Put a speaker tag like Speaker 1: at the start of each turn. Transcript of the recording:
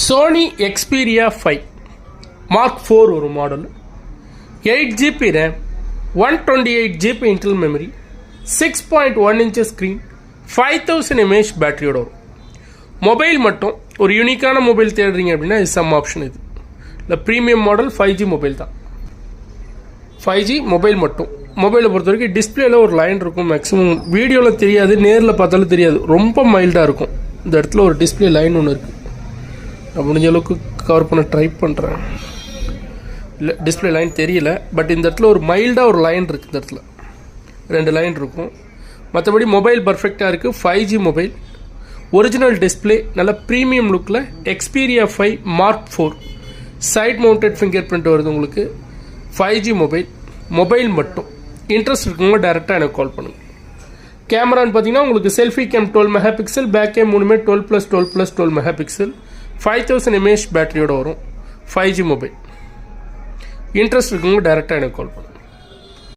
Speaker 1: Sony Xperia 5 mark 4 ஒரு model, 8GB RAM, 128GB internal memory, 6.1 inch screen, 5000 mAh பேட்டரியோட வரும். Mobile மட்டும் ஒரு யூனிக்கான மொபைல் தேடுறீங்க அப்படின்னா இது சம் ஆப்ஷன். இது இல்லை ப்ரீமியம் மாடல் 5G மொபைல் தான். 5G மொபைல் மட்டும். மொபைலை பொறுத்த வரைக்கும் டிஸ்பிளேல ஒரு லைன் இருக்கும், மேக்ஸிமம் வீடியோவில் தெரியாது, நேரில் பார்த்தாலும் தெரியாது, ரொம்ப மைல்டாக இருக்கும். இந்த இடத்துல ஒரு டிஸ்பிளே லைன் ஒன்று இருக்குது, நான் முடிஞ்ச அளவுக்கு கவர் பண்ண ட்ரை பண்ணுறேன். இல்லை டிஸ்பிளே லைன் தெரியல, பட் இந்த இடத்துல ஒரு மைல்டாக ஒரு லைன் இருக்குது. இந்த இடத்துல 2 லைன் இருக்கும். மற்றபடி மொபைல் பர்ஃபெக்டாக இருக்குது. 5G மொபைல், ஒரிஜினல் டிஸ்பிளே, நல்ல ப்ரீமியம் லுக்கில் Xperia 5 mark 4 side mounted fingerprint வருது உங்களுக்கு. 5G மொபைல், மொபைல் மட்டும். இன்ட்ரெஸ்ட் இருக்குங்க டேரெக்டாக எனக்கு கால் பண்ணுங்கள். கேமரான்னு பார்த்தீங்கன்னா உங்களுக்கு selfie cam 12 megapixel, back cam மூணுமே 12+12+12 மெகாபிக்சல், 5000 mAh பேட்டரியோட வரும். 5G mobile. இன்ட்ரெஸ்ட் இருக்குங்க டேரெக்டாக எனக்கு கால் பண்ணுங்கள்.